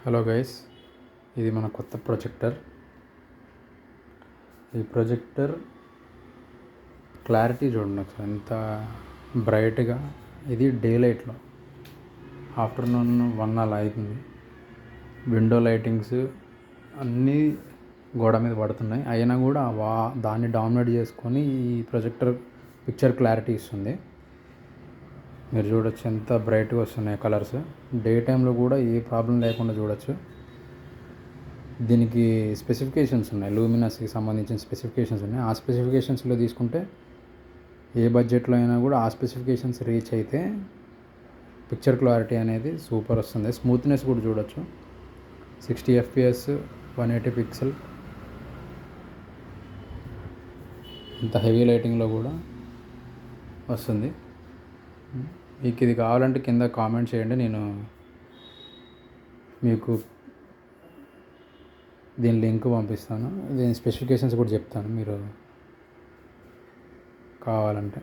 Hello guys, ఇది మన కొత్త ప్రొజెక్టర్. ఈ ప్రొజెక్టర్ క్లారిటీ చూడండి ఒకసారి, ఎంత బ్రైట్గా. ఇది డే లైట్లో ఆఫ్టర్నూన్ 1 అలా అవుతుంది. విండో లైటింగ్స్ అన్నీ గోడ మీద పడుతున్నాయి, అయినా కూడా దాన్ని డామినేట్ చేసుకొని ఈ ప్రొజెక్టర్ పిక్చర్ క్లారిటీ ఇస్తుంది. మీరు చూడొచ్చు ఎంత బ్రైట్గా వస్తున్నాయి కలర్స్. డే టైంలో కూడా ఏ ప్రాబ్లం లేకుండా చూడొచ్చు. దీనికి స్పెసిఫికేషన్స్ ఉన్నాయి, లూమినస్కి సంబంధించిన స్పెసిఫికేషన్స్ ఉన్నాయి. ఆ స్పెసిఫికేషన్స్లో తీసుకుంటే ఏ బడ్జెట్లో అయినా కూడా ఆ స్పెసిఫికేషన్స్ రీచ్ అయితే పిక్చర్ క్లారిటీ అనేది సూపర్ వస్తుంది. స్మూత్నెస్ కూడా చూడొచ్చు, 60 FPS, 180 పిక్సెల్. ఇంత హెవీ లైటింగ్లో కూడా వస్తుంది. మీకు ఇది కావాలంటే కింద కామెంట్ చేయండి, నేను మీకు దీని లింక్ పంపిస్తాను. దీని స్పెసిఫికేషన్స్ కూడా చెప్తాను మీరు కావాలంటే.